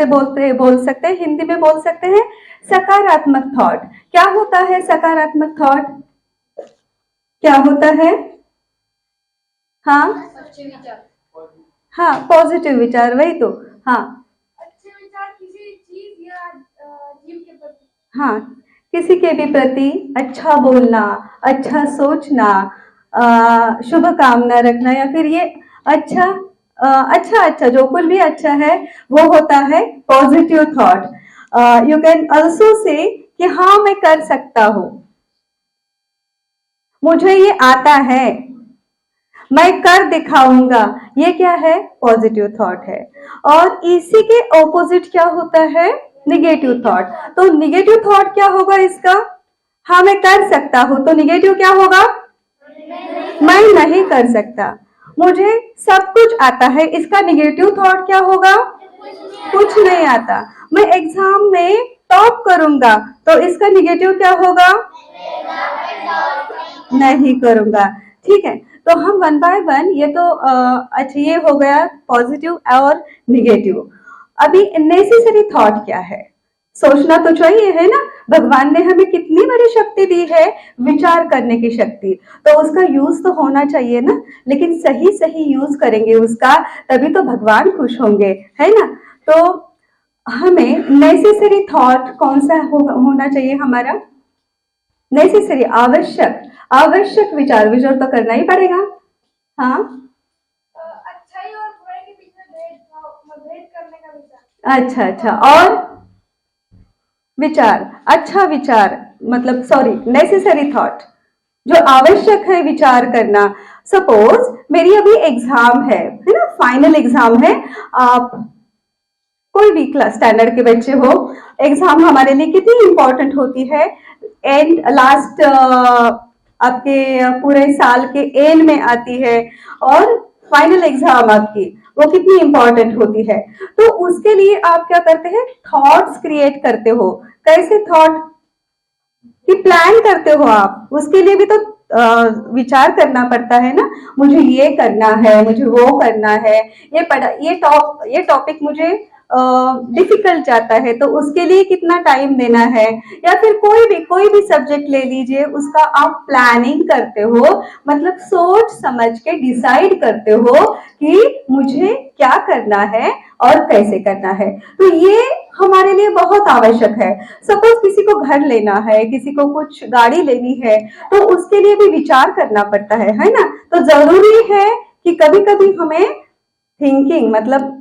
से बोल सकते हैं, हिंदी में बोल सकते हैं सकारात्मक थॉट। क्या होता है सकारात्मक थॉट? क्या होता है? हाँ अच्छे विचार। हाँ, पॉजिटिव विचार, वही तो। हाँ अच्छे विचार किसी चीज या जीव के प्रति। हाँ, किसी के भी प्रति अच्छा बोलना, अच्छा सोचना, शुभ कामना रखना, या फिर ये अच्छा अच्छा जो कुछ भी अच्छा है वो होता है positive thought. You can also say कि हाँ मैं कर सकता हूँ, मुझे ये आता है, मैं कर दिखाऊंगा, ये क्या है? पॉजिटिव थॉट है। और इसी के ऑपोजिट क्या होता है? Negative thought. तो निगेटिव थॉट क्या होगा इसका? हाँ मैं कर सकता हूं, तो निगेटिव क्या होगा? मैं नहीं कर सकता। मुझे सब कुछ आता है, इसका निगेटिव थॉट क्या होगा? कुछ नहीं आता। मैं एग्जाम में टॉप करूंगा, तो इसका निगेटिव क्या होगा? नहीं करूंगा। ठीक है, तो हम वन बाय वन ये तो अच्छा ये हो गया पॉजिटिव और निगेटिव। अभी नेसेसरी थॉट क्या है? सोचना तो चाहिए, है ना? भगवान ने हमें कितनी बड़ी शक्ति दी है, विचार करने की शक्ति, तो उसका यूज तो होना चाहिए ना। लेकिन सही सही यूज करेंगे उसका, तभी तो भगवान खुश होंगे, है ना? तो हमें नेसेसरी थॉट कौन सा होना चाहिए हमारा? नेसेसरी, आवश्यक, आवश्यक विचार, विचार तो करना ही पड़ेगा। हाँ अच्छाई और बुराई के बीच में भेद करने का विचार। अच्छा अच्छा, और विचार, अच्छा विचार, मतलब सॉरी नेसेसरी थॉट, जो आवश्यक है विचार करना। सपोज मेरी अभी एग्जाम है ना, फाइनल एग्जाम है। आप कोई भी क्लास स्टैंडर्ड के बच्चे हो, एग्जाम हमारे लिए कितनी इंपॉर्टेंट होती है। एंड लास्ट आपके पूरे साल के एंड में आती है, और फाइनल एग्जाम आपकी वो कितनी इंपॉर्टेंट होती है। तो उसके लिए आप क्या करते हैं? थॉट्स क्रिएट करते हो। कैसे थॉट कि प्लान करते हो आप? उसके लिए भी तो विचार करना पड़ता है ना। मुझे ये करना है, मुझे वो करना है, ये टॉपिक मुझे डिफिकल्ट जाता है, तो उसके लिए कितना टाइम देना है। या फिर कोई भी सब्जेक्ट ले लीजिए, उसका आप प्लानिंग करते हो, मतलब सोच समझ के डिसाइड करते हो कि मुझे क्या करना है और कैसे करना है। तो ये हमारे लिए बहुत आवश्यक है। सपोज किसी को घर लेना है, किसी को कुछ गाड़ी लेनी है, तो उसके लिए भी विचार करना पड़ता है ना? तो जरूरी है कि कभी कभी हमें थिंकिंग, मतलब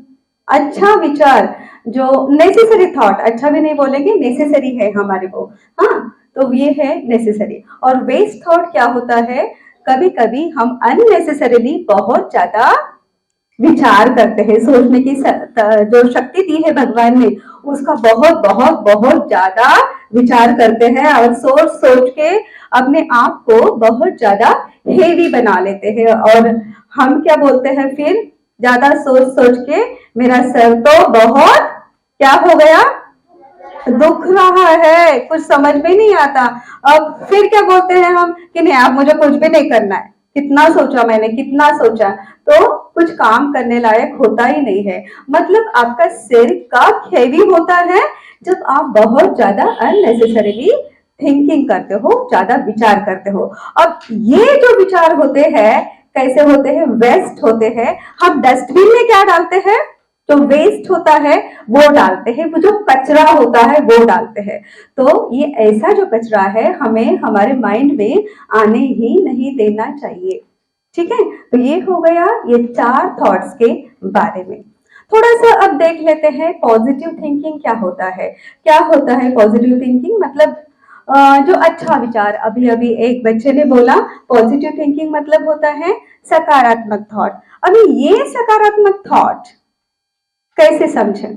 अच्छा विचार, जो नेसेसरी थॉट, अच्छा भी नहीं बोलेंगे, नेसेसरी है हमारे को। हाँ, तो ये है नेसेसरी। और वेस्ट थॉट क्या होता है? कभी कभी हम अननेसेसरीली बहुत ज्यादा विचार करते हैं, सोचने की जो शक्ति दी है भगवान ने, उसका बहुत बहुत बहुत ज्यादा विचार करते हैं, और सोच सोच के अपने आप को बहुत ज्यादा हेवी बना लेते हैं। और हम क्या बोलते हैं फिर? ज्यादा सोच सोच के मेरा सर तो बहुत क्या हो गया, दुख रहा है, कुछ समझ में नहीं आता। अब फिर क्या बोलते हैं हम कि नहीं, आप मुझे कुछ भी नहीं करना है, कितना सोचा मैंने, कितना सोचा, तो कुछ काम करने लायक होता ही नहीं है। मतलब आपका सिर कब हेवी होता है? जब आप बहुत ज्यादा अननेसेसरीली थिंकिंग करते हो, ज्यादा विचार करते हो। अब ये जो विचार होते हैं कैसे होते हैं? वेस्ट होते हैं। हम डस्टबिन में क्या डालते हैं? जो वेस्ट होता है वो डालते हैं, वो जो कचरा होता है वो डालते हैं। तो ये ऐसा जो कचरा है हमें हमारे माइंड में आने ही नहीं देना चाहिए। ठीक है, तो ये हो गया ये 4 थॉट्स के बारे में। थोड़ा सा अब देख लेते हैं पॉजिटिव थिंकिंग क्या होता है। क्या होता है पॉजिटिव थिंकिंग? मतलब जो अच्छा विचार, अभी अभी एक बच्चे ने बोला पॉजिटिव थिंकिंग मतलब होता है सकारात्मक थॉट। अभी ये सकारात्मक थॉट कैसे समझें?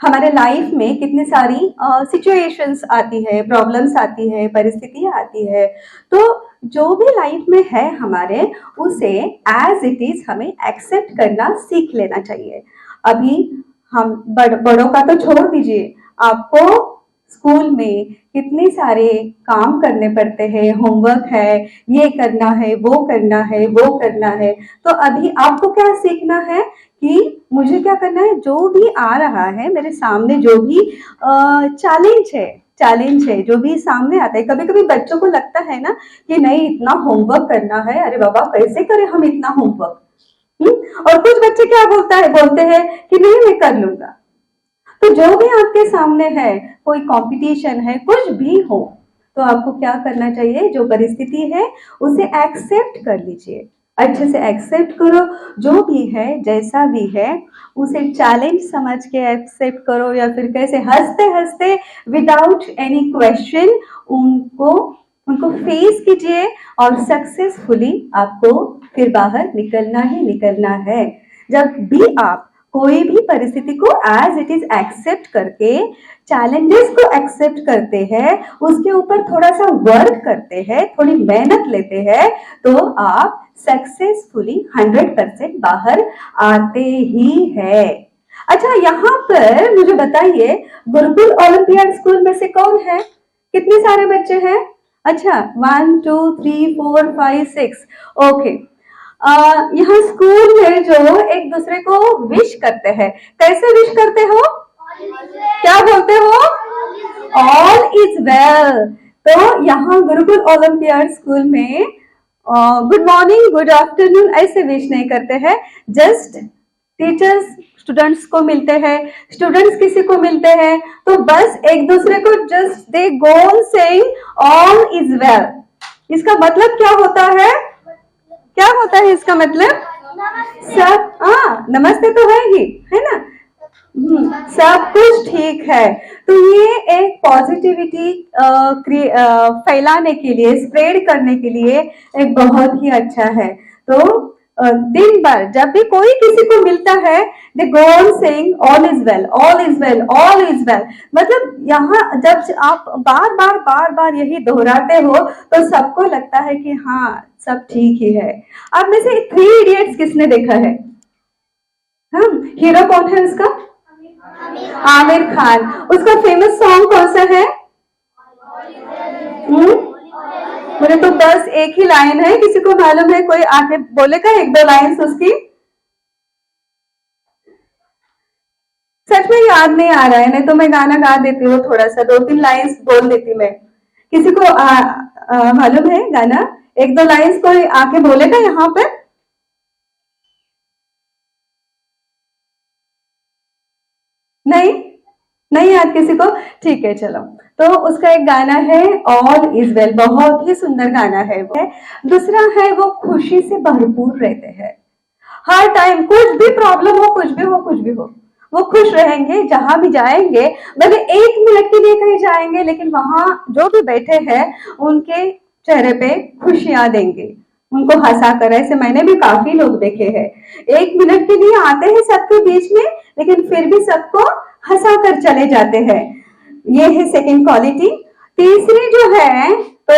हमारे लाइफ में कितनी सारी सिचुएशंस आती है, प्रॉब्लम्स आती है, परिस्थितियां आती है। तो जो भी लाइफ में है हमारे, उसे एज इट इज हमें एक्सेप्ट करना सीख लेना चाहिए। अभी हम बड़ों का तो छोड़ दीजिए, आपको स्कूल में कितने सारे काम करने पड़ते हैं, होमवर्क है, ये करना है, वो करना है, वो करना है। तो अभी आपको क्या सीखना है कि मुझे क्या करना है, जो भी आ रहा है मेरे सामने, जो भी चैलेंज है, जो भी सामने आता है। कभी कभी बच्चों को लगता है ना कि नहीं इतना होमवर्क करना है, अरे बाबा कैसे करें हम इतना होमवर्क। और कुछ बच्चे क्या बोलते हैं कि नहीं मैं कर लूंगा। तो जो भी आपके सामने है, कोई कंपटीशन है, कुछ भी हो, तो आपको क्या करना चाहिए, जो परिस्थिति है उसे एक्सेप्ट कर लीजिए, अच्छे से एक्सेप्ट करो। जो भी है, जैसा भी है, उसे चैलेंज समझ के एक्सेप्ट करो, या फिर कैसे हंसते हंसते विदाउट एनी क्वेश्चन उनको उनको फेस कीजिए, और सक्सेसफुली आपको फिर बाहर निकलना ही निकलना है। जब भी आप कोई भी परिस्थिति को एज इट इज एक्सेप्ट करके, चैलेंजेस को एक्सेप्ट करते हैं, उसके ऊपर थोड़ा सा वर्क करते हैं, थोड़ी मेहनत लेते हैं, तो आप सक्सेसफुली 100% बाहर आते ही है। अच्छा, यहाँ पर मुझे बताइए, गुरुकुल ओलंपियाड स्कूल में से कौन है, कितने सारे बच्चे हैं? अच्छा, 1 2 3 4 5 6। ओके, यहाँ स्कूल में जो एक दूसरे को विश करते हैं, कैसे विश करते हो, क्या बोलते हो, ऑल इज वेल। तो यहाँ गुरुकुल ओलंपियाड स्कूल में गुड मॉर्निंग, गुड आफ्टरनून ऐसे विश नहीं करते हैं। जस्ट टीचर्स स्टूडेंट्स को मिलते हैं, स्टूडेंट्स किसी को मिलते हैं, तो बस एक दूसरे को just they go on saying all is well. इसका मतलब क्या होता है, क्या होता है इसका मतलब, सब, हाँ नमस्ते तो है ही, है ना, सब कुछ ठीक है। तो ये एक पॉजिटिविटी फैलाने के लिए, स्प्रेड करने के लिए एक बहुत ही अच्छा है। तो दिन भर जब भी कोई किसी को मिलता है, they go on saying all is well, all is well, all is well. मतलब यहाँ जब आप बार बार यही दोहराते हो, तो सबको लगता है कि हाँ सब ठीक ही है। आप में से 3 इडियट्स किसने देखा है? हाँ, हीरो कौन है उसका? आमिर खान। उसका फेमस सॉन्ग कौन सा है? मुझे तो बस एक ही लाइन है, किसी को मालूम है? कोई आके बोलेगा 1-2 लाइन्स उसकी? सच में याद नहीं आ रहा है, नहीं तो मैं गाना गा देती हूँ, थोड़ा सा 2-3 लाइन्स बोल देती मैं। किसी को मालूम है गाना? 1-2 लाइन्स कोई आके बोलेगा यहाँ पे? नहीं, नहीं याद किसी को? ठीक है, चलो। तो उसका एक गाना है ऑल इज वेल, बहुत ही सुंदर गाना है वो। दूसरा है वो खुशी से भरपूर रहते हैं, हर टाइम कुछ भी प्रॉब्लम हो, कुछ भी हो, कुछ भी हो, वो खुश रहेंगे। जहां भी जाएंगे, भले 1 मिनट के लिए कहीं जाएंगे, लेकिन वहां जो भी बैठे हैं उनके चेहरे पे खुशियां देंगे, उनको हंसा कर। ऐसे मैंने भी काफी लोग देखे हैं, 1 मिनट के लिए आते हैं सबके बीच में, लेकिन फिर भी सबको हंसा कर चले जाते हैं। ये है सेकंड क्वालिटी। तीसरी जो है, तो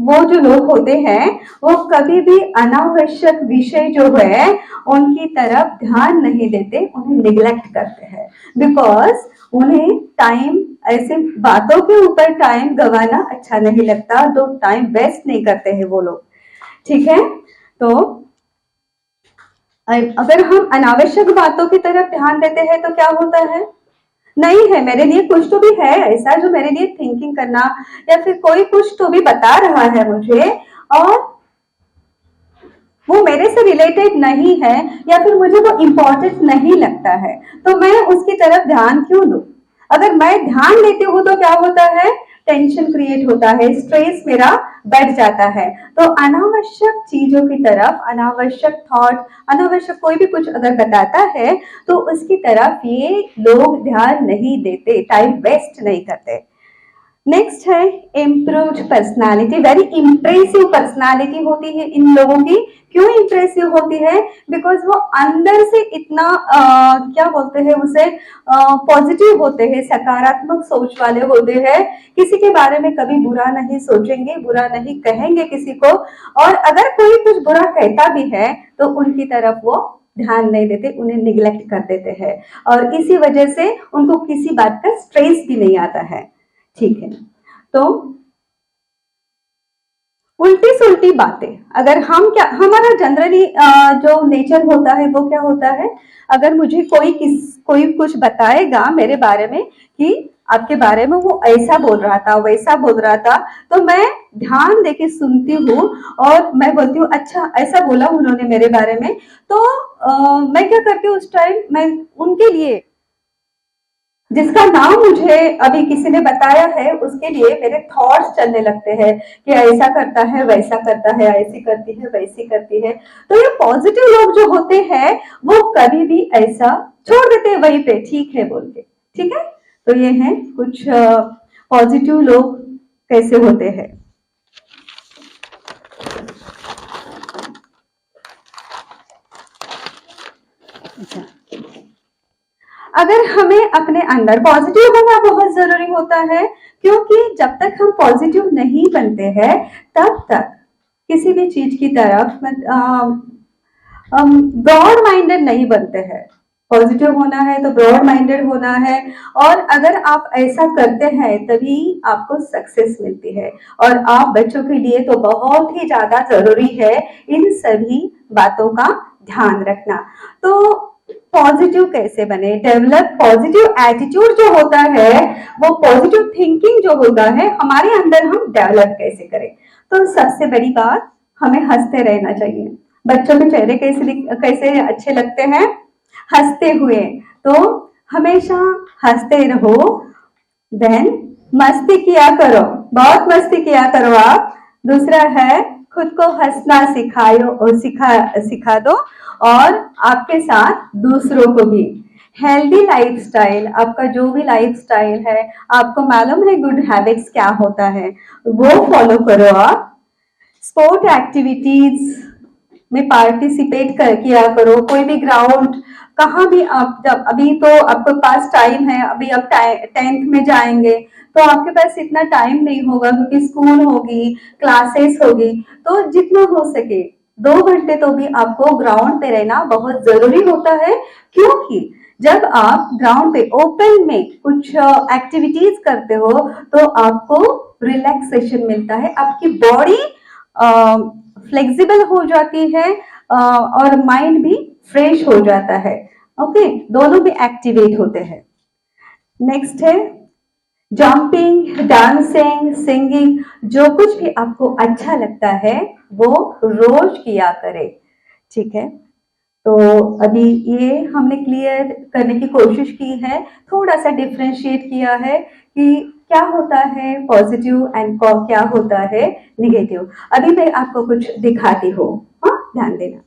वो जो लोग होते हैं, वो कभी भी अनावश्यक विषय जो है उनकी तरफ ध्यान नहीं देते, उन्हें निग्लेक्ट करते हैं। बिकॉज उन्हें टाइम, ऐसे बातों के ऊपर टाइम गंवाना अच्छा नहीं लगता, तो टाइम वेस्ट नहीं करते हैं वो लोग। ठीक है, तो अगर हम अनावश्यक बातों की तरफ ध्यान देते हैं तो क्या होता है, नहीं है मेरे लिए कुछ तो भी है ऐसा जो मेरे लिए थिंकिंग करना, या फिर कोई कुछ तो भी बता रहा है मुझे, और वो मेरे से रिलेटेड नहीं है, या फिर मुझे वो इम्पोर्टेंट नहीं लगता है, तो मैं उसकी तरफ ध्यान क्यों दूं? अगर मैं ध्यान देती हूँ तो क्या होता है, टेंशन क्रिएट होता है, स्ट्रेस मेरा बढ़ जाता है। तो अनावश्यक चीजों की तरफ, अनावश्यक थॉट, अनावश्यक कोई भी कुछ अगर बताता है, तो उसकी तरफ ये लोग ध्यान नहीं देते, टाइम वेस्ट नहीं करते। नेक्स्ट है improved personality. Very impressive personality होती है इन लोगों की। क्यों इम्प्रेसिव होती है? बिकॉज वो अंदर से इतना क्या बोलते हैं उसे, पॉजिटिव होते हैं, सकारात्मक सोच वाले होते हैं, किसी के बारे में कभी बुरा नहीं सोचेंगे, बुरा नहीं कहेंगे किसी को, और अगर कोई कुछ बुरा कहता भी है तो उनकी तरफ वो ध्यान नहीं देते, उन्हें निग्लेक्ट कर देते हैं, और इसी वजह से उनको किसी बात का स्ट्रेस भी नहीं आता है। ठीक है, तो उल्टी सुल्टी बातें, अगर हम क्या, हमारा जनरली जो नेचर होता है वो क्या होता है, अगर मुझे कोई कुछ बताएगा मेरे बारे में कि आपके बारे में वो ऐसा बोल रहा था वैसा बोल रहा था, तो मैं ध्यान देके सुनती हूँ और मैं बोलती हूँ अच्छा ऐसा बोला उन्होंने मेरे बारे में। तो मैं क्या करती हूँ उस टाइम, मैं उनके लिए जिसका नाम मुझे अभी किसी ने बताया है उसके लिए मेरे थॉट्स चलने लगते हैं कि ऐसा करता है वैसा करता है, ऐसी करती है वैसी करती है। तो ये पॉजिटिव लोग जो होते हैं वो कभी भी ऐसा छोड़ देते हैं वहीं पे ठीक है बोल के। ठीक है, तो ये है कुछ पॉजिटिव लोग कैसे होते हैं। अच्छा, अगर हमें अपने अंदर पॉजिटिव होना बहुत जरूरी होता है, क्योंकि जब तक हम पॉजिटिव नहीं बनते हैं तब तक किसी भी चीज की तरफ ब्रॉड माइंडेड नहीं बनते हैं। पॉजिटिव होना है तो ब्रॉड माइंडेड होना है, और अगर आप ऐसा करते हैं तभी आपको सक्सेस मिलती है। और आप बच्चों के लिए तो बहुत ही ज्यादा जरूरी है इन सभी बातों का ध्यान रखना। तो पॉजिटिव कैसे बने, डेवलप पॉजिटिव एटीट्यूड जो होता है, वो पॉजिटिव थिंकिंग जो होता है हमारे अंदर हम डेवलप कैसे करें। तो सबसे बड़ी बात, हमें हंसते रहना चाहिए। बच्चों के चेहरे कैसे अच्छे लगते हैं, हंसते हुए। तो हमेशा हंसते रहो, देन मस्ती किया करो, बहुत मस्ती किया करो आप। दूसरा है खुद को हंसना सिखा दो, और आपके साथ दूसरों को भी। हेल्दी लाइफस्टाइल, आपका जो भी लाइफस्टाइल है, आपको मालूम है गुड हैबिट्स क्या होता है, वो फॉलो करो आप। स्पोर्ट एक्टिविटीज में पार्टिसिपेट किया करो, कोई भी ग्राउंड, कहाँ भी आप, जब अभी तो आपके पास टाइम है, अभी आप 10th में जाएंगे तो आपके पास इतना टाइम नहीं होगा क्योंकि स्कूल होगी, क्लासेस होगी। तो जितना हो सके 2 घंटे तो भी आपको ग्राउंड पे रहना बहुत जरूरी होता है, क्योंकि जब आप ग्राउंड पे ओपन में कुछ एक्टिविटीज करते हो तो आपको रिलैक्सेशन मिलता है, आपकी बॉडी फ्लेक्सिबल हो जाती है और माइंड भी फ्रेश हो जाता है। ओके, दोनों भी एक्टिवेट होते हैं। नेक्स्ट है जंपिंग, डांसिंग, सिंगिंग, जो कुछ भी आपको अच्छा लगता है वो रोज किया करें। ठीक है, तो अभी ये हमने क्लियर करने की कोशिश की है, थोड़ा सा डिफ्रेंशिएट किया है कि क्या होता है पॉजिटिव एंड क्या होता है निगेटिव। अभी मैं आपको कुछ दिखाती हूँ, हाँ ध्यान देना।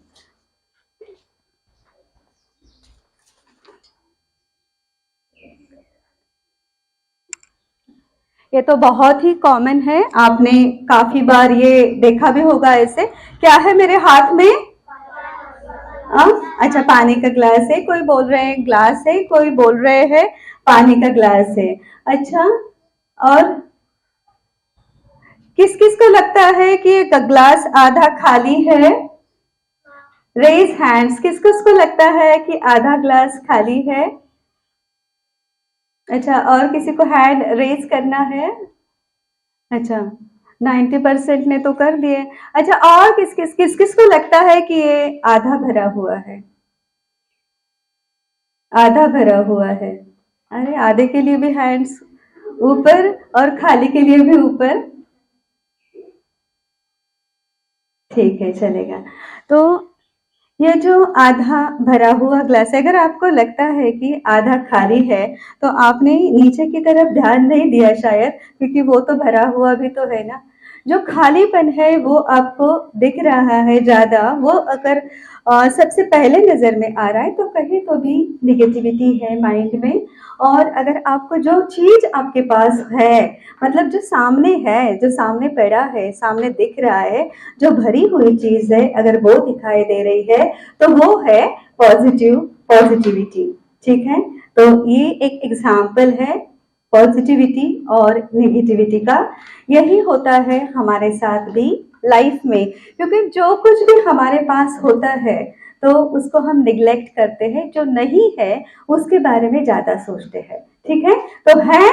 ये तो बहुत ही कॉमन है, आपने काफी बार ये देखा भी होगा। ऐसे क्या है मेरे हाथ में, अच्छा पानी का ग्लास है, कोई बोल रहे हैं ग्लास है, कोई बोल रहे हैं पानी का ग्लास है। अच्छा, और किस किस को लगता है कि ये ग्लास आधा खाली है? रेज हैंड्स, किस किस को लगता है कि आधा ग्लास खाली है? अच्छा, और किसी को हैंड रेज करना है? अच्छा, 90% ने तो कर दिए। अच्छा, और किस किस को लगता है कि ये आधा भरा हुआ है? आधा भरा हुआ है। अरे आधे के लिए भी हैंड्स ऊपर और खाली के लिए भी ऊपर। ठीक है, चलेगा। तो ये जो आधा भरा हुआ ग्लास है, अगर आपको लगता है कि आधा खाली है तो आपने नीचे की तरफ ध्यान नहीं दिया शायद, क्योंकि वो तो भरा हुआ भी तो है ना। जो खालीपन है वो आपको दिख रहा है ज्यादा, वो अगर सबसे पहले नजर में आ रहा है तो कहीं तो भी निगेटिविटी है माइंड में। और अगर आपको जो चीज आपके पास है, मतलब जो सामने है, जो सामने पड़ा है, सामने दिख रहा है, जो भरी हुई चीज है, अगर वो दिखाई दे रही है तो वो है पॉजिटिविटी। ठीक है, तो ये एक एग्जाम्पल है पॉजिटिविटी और नेगेटिविटी का। यही होता है हमारे साथ भी लाइफ में, क्योंकि जो कुछ भी हमारे पास होता है तो उसको हम निग्लेक्ट करते हैं, जो नहीं है उसके बारे में ज्यादा सोचते हैं। ठीक है, तो है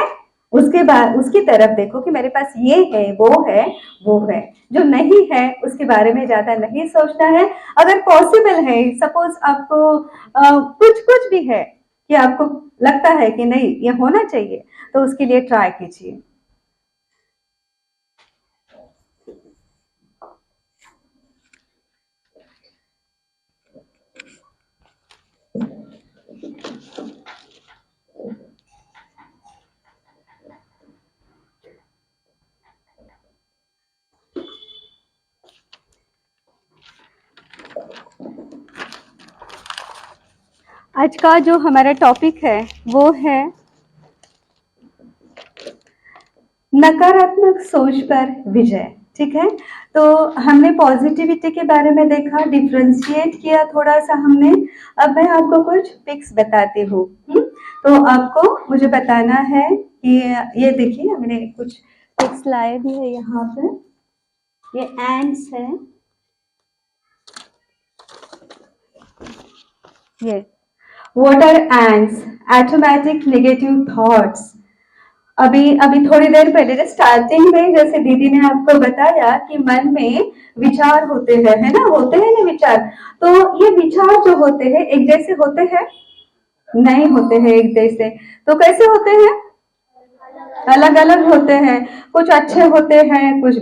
उसके बाद उसकी तरफ देखो कि मेरे पास ये है, वो है। जो नहीं है उसके बारे में ज्यादा नहीं सोचना है। अगर पॉसिबल है, सपोज आपको कुछ कुछ भी है कि आपको लगता है कि नहीं ये होना चाहिए, तो उसके लिए ट्राई कीजिए। आज का जो हमारा टॉपिक है वो है नकारात्मक सोच पर विजय। ठीक है, तो हमने पॉजिटिविटी के बारे में देखा, डिफ्रेंशिएट किया थोड़ा सा हमने। अब मैं आपको कुछ पिक्स बताती हूँ। तो आपको मुझे बताना है कि ये देखिए मैंने कुछ पिक्स लाए भी है यहाँ पे। ये एंड्स है, ये what are ants? Automatic negative thoughts. अभी अभी थोड़ी देर पहले स्टार्टिंग में जैसे दीदी ने आपको बताया कि मन में विचार होते हैं, है ना, होते हैं ना विचार। तो ये विचार जो होते हैं एक जैसे होते हैं? नहीं होते हैं एक जैसे। तो कैसे होते हैं? अलग अलग होते हैं। कुछ अच्छे होते हैं, कुछ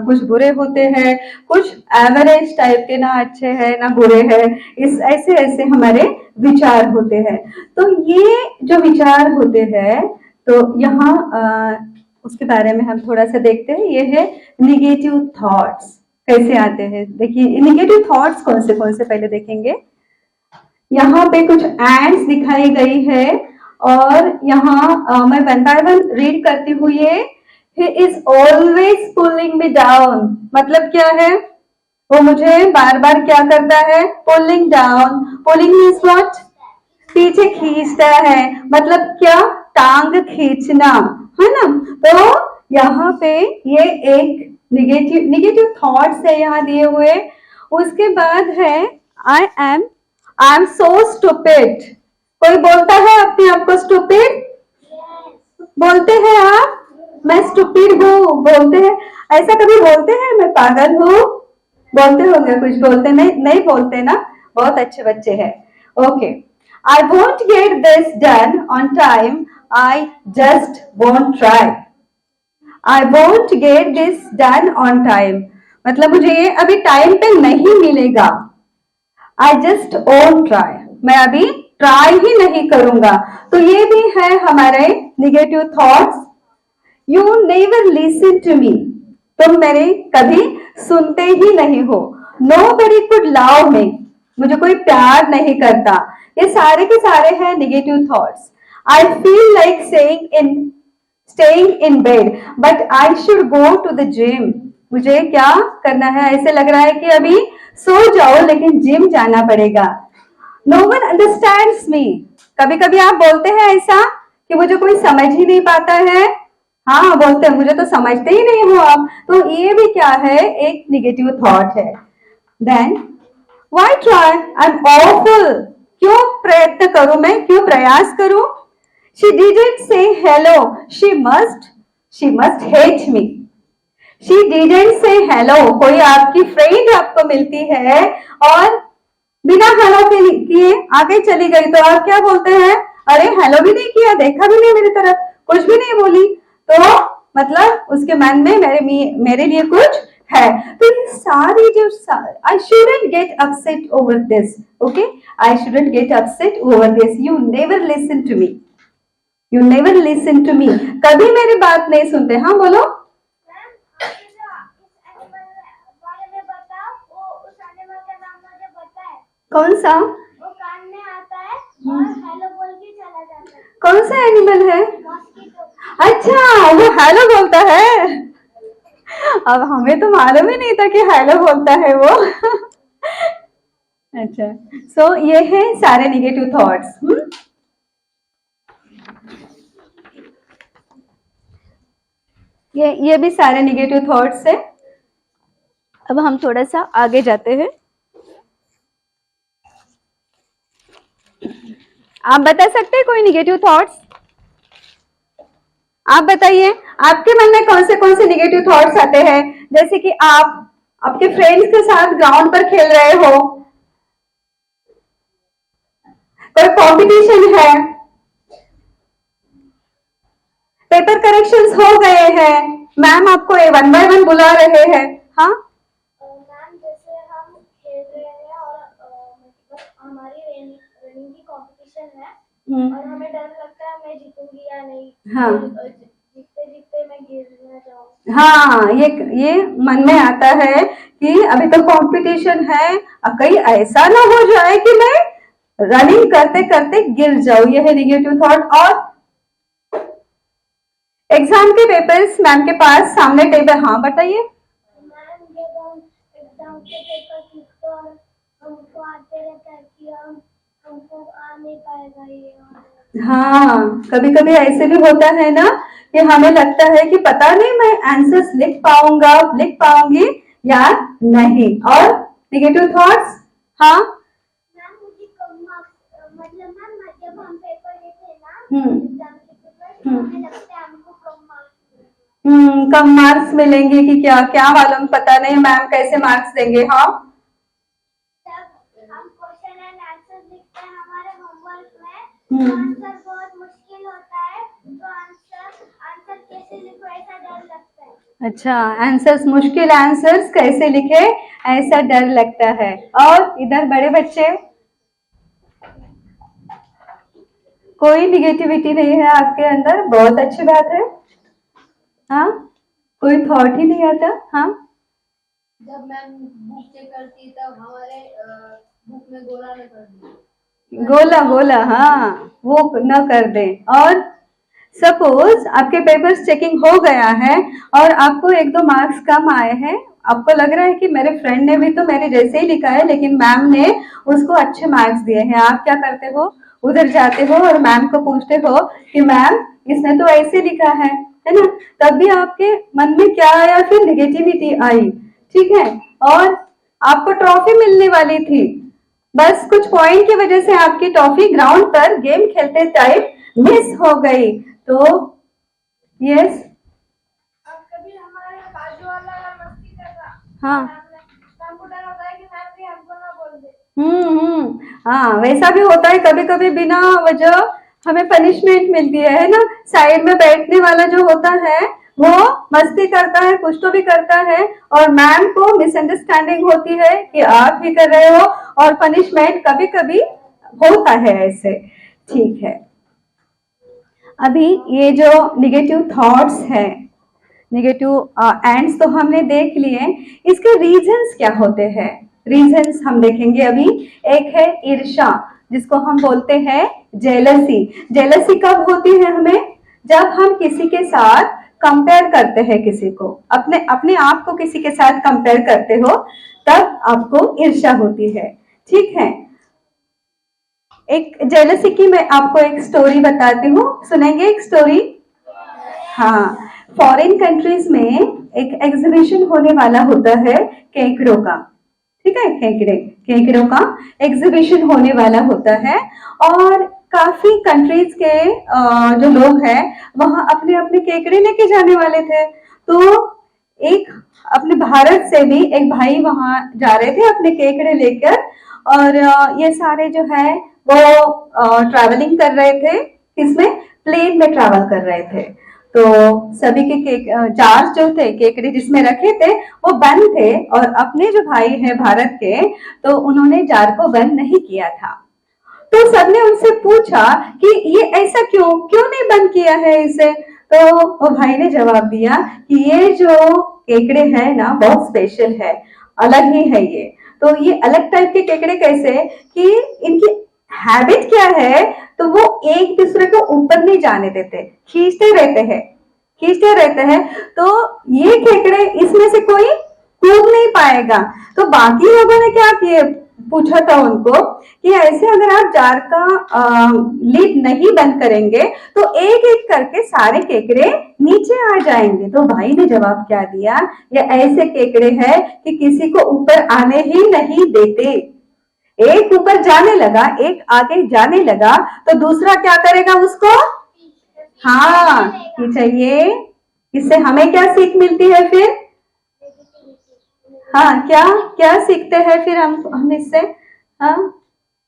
कुछ बुरे होते हैं, कुछ एवरेज टाइप के, ना अच्छे हैं ना बुरे हैं। इस ऐसे ऐसे हमारे विचार होते हैं। तो ये जो विचार होते हैं, तो यहाँ उसके बारे में हम थोड़ा सा देखते हैं। ये है निगेटिव थॉट्स कैसे आते हैं। देखिए निगेटिव थॉट्स कौन से पहले देखेंगे। यहाँ पे कुछ एड्स दिखाई गई है और यहाँ मैं वन बाय वन रीड करती हुई है। He is always pulling me down, मतलब क्या है? वो मुझे बार बार क्या करता है? Pulling down. Pulling means what? पीछे खींचता है, मतलब क्या? टांग खींचना, है ना। तो यहाँ पे ये एक निगेटिव थॉट्स है यहाँ दिए हुए। उसके बाद है आई एम सो स्टूपिड। कोई बोलता है अपने आप को स्टूपिड? बोलते हैं आप? मैं स्टूपिड हूँ बोलते हैं? ऐसा कभी बोलते हैं मैं पागल हूँ? बोलते होंगे कुछ, बोलते नहीं? नहीं बोलते ना, बहुत अच्छे बच्चे हैं। Okay, I won't get this done on time, I just won't try. I won't get this done on time, मतलब मुझे ये अभी टाइम पे नहीं मिलेगा। आई जस्ट वोंट ट्राई, मैं अभी ट्राई ही नहीं करूंगा। तो ये भी है हमारे negative thoughts. You never listen to me, तुम मेरे कभी सुनते ही नहीं हो। नोबडी कुड लव मी, मुझे कोई प्यार नहीं करता। ये सारे के सारे हैं negative thoughts. I feel like staying in bed but I should go to the gym, मुझे क्या करना है? ऐसे लग रहा है कि अभी सो जाओ लेकिन जिम जाना पड़ेगा। नो वन अंडरस्टैंड्स मी, कभी कभी आप बोलते हैं ऐसा कि मुझे कोई समझ ही नहीं पाता है। हाँ बोलते हैं, मुझे तो समझते ही नहीं हो आप। तो ये भी क्या है? एक निगेटिव थॉट है। Then why try? I am awful, क्यों प्रयत्न करूं मैं, क्यों प्रयास करूं? She didn't say hello, she must hate me. She didn't say hello, कोई आपकी फ्रेंड आपको मिलती है और बिना हेलो किए आगे चली गई, तो आप क्या बोलते हैं? अरे हेलो भी नहीं किया, देखा भी नहीं मेरी तरफ, कुछ भी नहीं बोली, तो मतलब उसके मन में मेरे लिए कुछ है। तो ये सारी जो I shouldn't get upset over this, okay, I shouldn't get upset over this. You never listen to me, you never listen to me, कभी मेरी बात नहीं सुनते। हाँ बोलो। कौन सा? वो कान में आता है और हेलो बोल के चला जाता है। कौन सा एनिमल है? मॉस्किटो। अच्छा, वो हेलो बोलता है। अब हमें तो मालूम ही नहीं था कि हेलो बोलता है वो। अच्छा, सो ये है सारे निगेटिव थॉट्स। ये भी सारे निगेटिव थॉट्स है। अब हम थोड़ा सा आगे जाते हैं। आप बता सकते हैं कोई निगेटिव थॉट्स? आप बताइए, आपके मन में कौन से नेगेटिव थॉट्स आते हैं? जैसे कि आप आपके फ्रेंड्स के साथ ग्राउंड पर खेल रहे हो, कोई कंपटीशन है, पेपर करेक्शंस हो गए हैं, मैम आपको 1 by 1 बुला रहे हैं, हाँ मैम जैसे हम खेल रहे हैं और मतलब हमारी रनिंग की कंपटीशन है और हमें डर लगता है मैं जीतूंगी या नहीं। हाँ। जीतते जीतते मैं गिरना चाहूँ। हाँ, ये मन में आता है कि अभी तो कंपटीशन है, कहीं ऐसा ना हो जाए कि मैं रनिंग करते करते गिर जाऊं, यह है नेगेटिव थॉट। और एग्जाम के पेपर्स मैम के पास सामने टेबल, हाँ बताइए। मैम जब हम एग्जाम के पेपर लिखते हैं हमको आते रहता है कि हमको आ नहीं पाएगा ये। हाँ, कभी कभी ऐसे भी होता है ना कि हमें लगता है कि पता नहीं मैं आंसर्स लिख पाऊंगी या नहीं। और नेगेटिव थॉट्स, हाँ मैम मुझे कम मार्क्स मतलब मैम जब हम पेपर देते हैं ना एग्जाम के पेपर हमें लगता है हमको कम मार्क्स कम मार्क्स मिलेंगे कि क्या क्या मालूम, पता नहीं मैम कैसे मार्क्स देंगे। हाँ, जब हम क्वेश्चन एंड आंसर लिखते हैं हमारे होमवर्क में आंसर बहुत मुश्किल होता है तो आंसर कैसे लिखो ऐसा डर लगता है। अच्छा, आंसर्स मुश्किल आंसर्स कैसे लिखे ऐसा डर लगता है। और इधर बड़े बच्चे, कोई निगेटिविटी नहीं है आपके अंदर, बहुत अच्छी बात है। हाँ, कोई थॉट ही नहीं आता। हाँ, जब मैम बुक चेक करती तब हमारे बुक में गोला न कर दे। गोला, हाँ वो न कर दे। और सपोज आपके पेपर्स चेकिंग हो गया है और आपको 1-2 मार्क्स कम आए हैं, आपको लग रहा है कि मेरे फ्रेंड ने भी तो मेरे जैसे ही लिखा है लेकिन मैम ने उसको अच्छे मार्क्स दिए हैं। आप क्या करते हो? उधर जाते हो और मैम को पूछते हो कि मैम इसने तो ऐसे लिखा है ना? तब भी आपके मन में क्या आया? फिर निगेटिविटी आई, ठीक है। और आपको ट्रॉफी मिलने वाली थी, बस कुछ पॉइंट की वजह से आपकी ट्रॉफी ग्राउंड पर गेम खेलते टाइम मिस हो गई। तो यस, कभी हमारे बाजू वाला मस्ती कर रहा, हाँ हमको डर होता है कि मैम भी हमको ना बोल दे। हाँ वैसा भी होता है, कभी कभी बिना वजह हमें पनिशमेंट मिलती है ना। साइड में बैठने वाला जो होता है वो मस्ती करता है, कुछ तो भी करता है और मैम को मिसअंडरस्टैंडिंग होती है कि आप ही कर रहे हो और पनिशमेंट कभी कभी होता है ऐसे, ठीक है। अभी ये जो निगेटिव थॉट्स है, नेगेटिव एंड्स तो हमने देख लिए, इसके रीजंस क्या होते हैं? रीजंस हम देखेंगे अभी। एक है ईर्ष्या, जिसको हम बोलते हैं जेलसी। जेलसी कब होती है हमें? जब हम किसी के साथ कंपेयर करते हैं, किसी को अपने आप को किसी के साथ कंपेयर करते हो तब आपको ईर्ष्या होती है, ठीक है। एक जेलसी की मैं आपको एक स्टोरी बताती हूँ, सुनेंगे एक स्टोरी? हाँ, फॉरेन कंट्रीज में एक एग्जीबिशन होने वाला होता है केकड़ों का, ठीक है। केकड़ों का एग्जीबिशन होने वाला होता है और काफी कंट्रीज के जो लोग हैं वहां अपने अपने केकड़े लेके जाने वाले थे। तो एक अपने भारत से भी एक भाई वहां जा रहे थे अपने केकड़े लेकर और ये सारे जो है वो ट्रैवलिंग कर रहे थे, किसमें? प्लेन में ट्रैवल कर रहे थे। तो सभी के जार जो थे केकड़े जिसमें रखे थे वो बंद थे और अपने जो भाई है भारत के, तो उन्होंने जार को बंद नहीं किया था। तो सबने उनसे पूछा कि ये ऐसा क्यों नहीं बंद किया है इसे? तो वो भाई ने जवाब दिया कि ये जो केकड़े हैं ना बहुत स्पेशल है, अलग ही है ये। तो ये अलग टाइप के केकड़े कैसे कि इनकी हैबिट क्या है, तो वो एक दूसरे को ऊपर नहीं जाने देते, खींचते रहते हैं। तो ये केकड़े इसमें से कोई कूद नहीं पाएगा। तो बाकी लोगों ने क्या किए, पूछा था उनको कि ऐसे अगर आप जार का लिड नहीं बंद करेंगे तो एक एक करके सारे केकड़े नीचे आ जाएंगे। तो भाई ने जवाब क्या दिया, ये ऐसे केकड़े हैं कि किसी को ऊपर आने ही नहीं देते। एक ऊपर जाने लगा, एक आगे जाने लगा तो दूसरा क्या करेगा, उसको हाँ कि चाहिए। इससे हमें क्या सीख मिलती है फिर? हाँ, क्या क्या सीखते हैं फिर हम इससे? हाँ,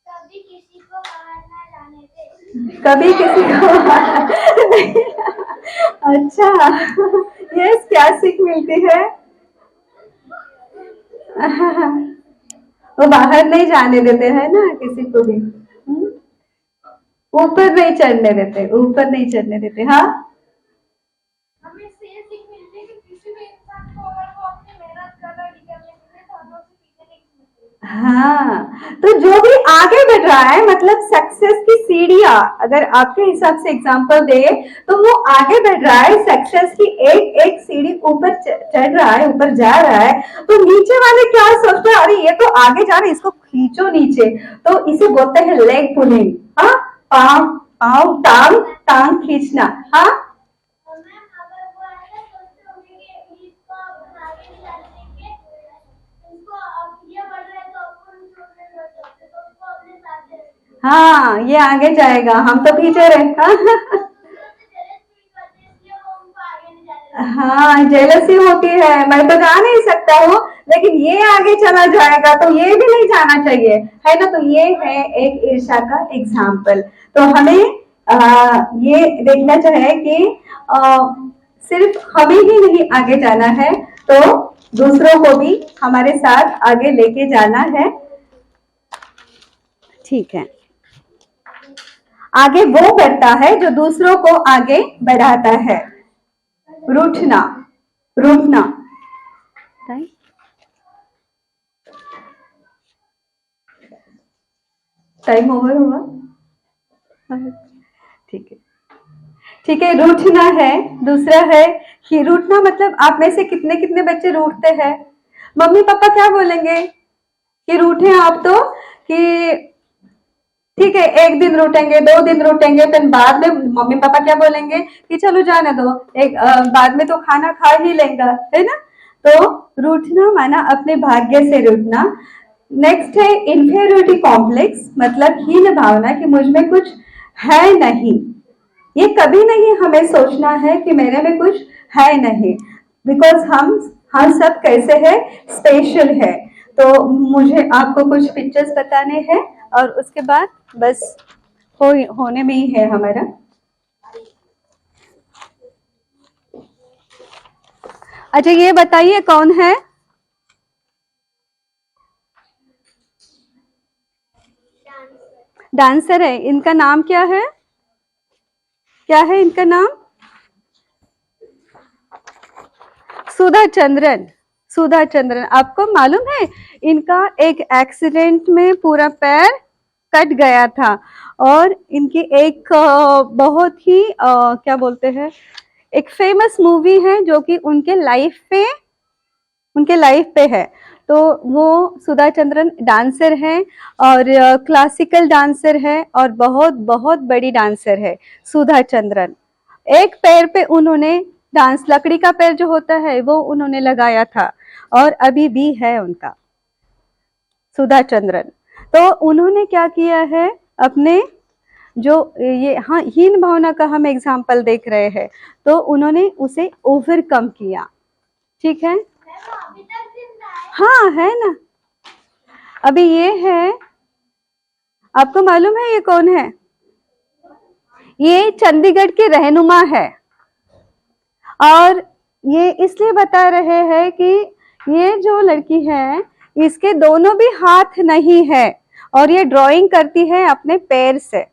कभी किसी को बाहर ना जाने दे। कभी किसी को अच्छा, यस, क्या सीख मिलती है? वो बाहर नहीं जाने देते हैं ना किसी को भी। ऊपर नहीं चढ़ने देते, ऊपर नहीं चढ़ने देते। हाँ, हमें इससे ये सीख मिलती है कि किसी भी इंसान को अगर वो अपनी मेहनत कर रहा है निकलने के लिए तो हमें उसे पीछे नहीं छोड़ना चाहिए। हाँ, तो जो भी आगे बढ़ रहा है, मतलब सक्सेस की सीढ़ियां अगर आपके हिसाब से एग्जांपल दे, तो वो आगे बढ़ रहा है, सक्सेस की एक एक सीढ़ी ऊपर चढ़ रहा है, ऊपर जा रहा है। तो नीचे वाले क्या सोचते हैं, अरे ये तो आगे जा रहा है, इसको खींचो नीचे। तो इसे बोलते हैं लेग पुलिंग। हाँ, पाँव पाँव टांग टांग खींचना। हाँ, मैम अगर वो ऐसा सोचते होंगे कि इसको अपन आगे नहीं जाने देंगे, इसको अब ये बढ़ रहा है तो अपन छोड़ने लग जाते तो उसको अपने साथ ले लेंगे। हाँ, ये आगे जाएगा, हम तो पीछे रहे। हाँ, दूसरों से जेलस फील करते हैं इसलिए वो उनको आगे नहीं जाने देते। हाँ, जेलसी होती है, मैं तो जा नहीं सकता हूँ, लेकिन ये आगे चला जाएगा तो ये भी नहीं जाना चाहिए, है ना? तो ये है एक ईर्ष्या का एग्जाम्पल। तो हमें ये देखना चाहिए कि सिर्फ हमें ही नहीं आगे जाना है, तो दूसरों को भी हमारे साथ आगे लेके जाना है। ठीक है, आगे वो बढ़ता है जो दूसरों को आगे बढ़ाता है। रूठना, रूठना। टाइम ओवर हुआ? ठीक है, ठीक है, रूठना है। दूसरा है कि रूठना मतलब आप में से कितने कितने बच्चे रूठते हैं? मम्मी पापा क्या बोलेंगे कि रूठे आप तो, कि ठीक है, एक दिन रूठेंगे, 2 दिन रूठेंगे, फिर बाद में मम्मी पापा क्या बोलेंगे कि चलो जाने दो, एक बाद में तो खाना खा ही लेगा, है ना? तो रूठना माना अपने भाग्य से रूठना। नेक्स्ट है इंफेरियोरिटी कॉम्प्लेक्स, मतलब हीन भावना कि मुझ में कुछ है नहीं। ये कभी नहीं हमें सोचना है कि मेरे में कुछ है नहीं, बिकॉज हम सब कैसे हैं, स्पेशल है। तो मुझे आपको कुछ पिक्चर्स बताने हैं और उसके बाद बस होने में ही है हमारा। अच्छा, ये बताइए कौन है? डांसर है, इनका नाम क्या है? क्या है इनका नाम? सुधा चंद्रन। सुधा चंद्रन, आपको मालूम है इनका एक एक्सीडेंट में पूरा पैर कट गया था, और इनकी एक बहुत ही क्या बोलते हैं, एक फेमस मूवी है जो कि उनके लाइफ पे है। तो वो सुधा चंद्रन डांसर है, और क्लासिकल डांसर है, और बहुत बहुत बड़ी डांसर है सुधा चंद्रन। एक पैर पे उन्होंने डांस, लकड़ी का पैर जो होता है वो उन्होंने लगाया था, और अभी भी है उनका, सुधा चंद्रन। तो उन्होंने क्या किया है, अपने जो ये, हाँ, हीन भावना का हम एग्जाम्पल देख रहे हैं, तो उन्होंने उसे ओवरकम किया। ठीक है, अभी तक जिंदा है। हाँ, है ना? अभी ये है, आपको मालूम है ये कौन है? ये चंडीगढ़ के रहनुमा है, और ये इसलिए बता रहे हैं कि ये जो लड़की है इसके दोनों भी हाथ नहीं है, और ये ड्राइंग करती है अपने पैर से,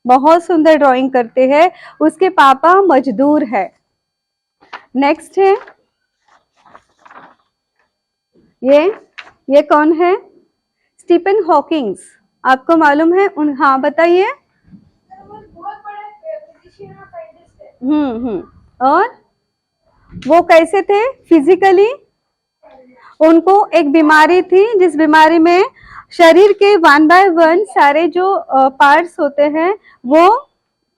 बहुत सुंदर ड्राइंग करते हैं। उसके पापा मजदूर है। नेक्स्ट है ये कौन है? स्टीफन हॉकिंग्स, आपको मालूम है हाँ, बताइए। बहुत बड़े फिजिशियन और साइंटिस्ट है। और वो कैसे थे फिजिकली? उनको एक बीमारी थी, जिस बीमारी में शरीर के 1 by 1 सारे जो पार्ट्स होते हैं वो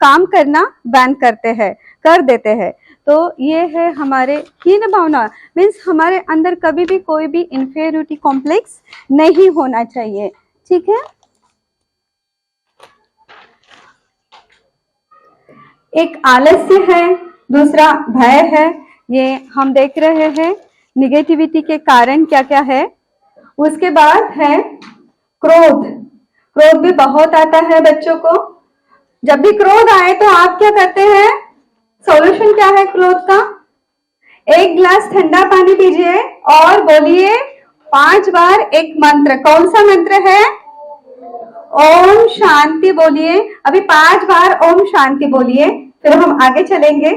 काम करना बैन कर देते हैं। तो ये है हमारे हीन भावना, मीन्स हमारे अंदर कभी भी कोई भी इंफेरियोरिटी कॉम्प्लेक्स नहीं होना चाहिए। ठीक है, एक आलस्य है, दूसरा भय है। ये हम देख रहे हैं निगेटिविटी के कारण क्या क्या है। उसके बाद है क्रोध। क्रोध भी बहुत आता है बच्चों को। जब भी क्रोध आए तो आप क्या करते हैं? सॉल्यूशन क्या है क्रोध का? एक गिलास ठंडा पानी पीजिए और बोलिए 5 बार एक मंत्र। कौन सा मंत्र है? ओम शांति बोलिए। अभी 5 बार ओम शांति बोलिए, फिर हम आगे चलेंगे।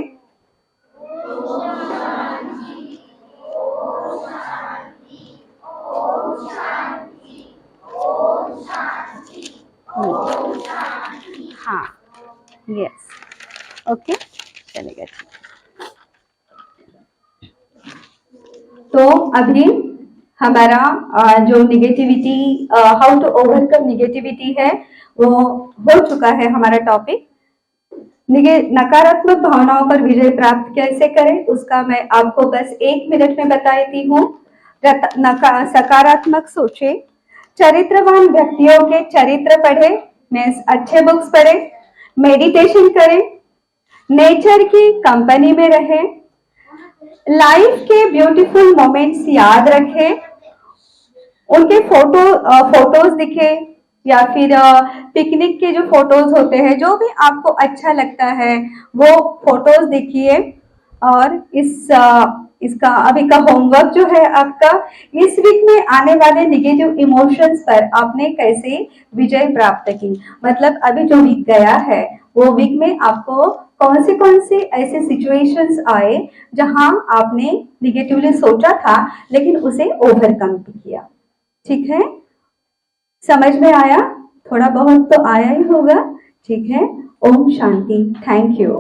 हाँ, यस, ओके, चलेगा। तो अभी हमारा जो negativity, how to overcome negativity है, वो हो चुका है हमारा टॉपिक। नकारात्मक भावनाओं पर विजय प्राप्त कैसे करें, उसका मैं आपको बस 1 मिनट में बताती हूँ। सकारात्मक सोचे, चरित्रवान व्यक्तियों के चरित्र पढ़े, मीन्स अच्छे बुक्स पढ़े, मेडिटेशन करें, नेचर की कंपनी में रहें, लाइफ के ब्यूटीफुल मोमेंट्स याद रखें, उनके फोटोज दिखे या फिर पिकनिक के जो फोटोज होते हैं, जो भी आपको अच्छा लगता है वो फोटोज देखिए। और इसका अभी का होमवर्क जो है आपका, इस वीक में आने वाले निगेटिव इमोशंस पर आपने कैसे विजय प्राप्त की। मतलब अभी जो वीक गया है वो वीक में आपको कौन से ऐसे सिचुएशंस आए जहां आपने निगेटिवली सोचा था लेकिन उसे ओवरकम किया। ठीक है, समझ में आया? थोड़ा बहुत तो आया ही होगा। ठीक है, ओम शांति। Thank you.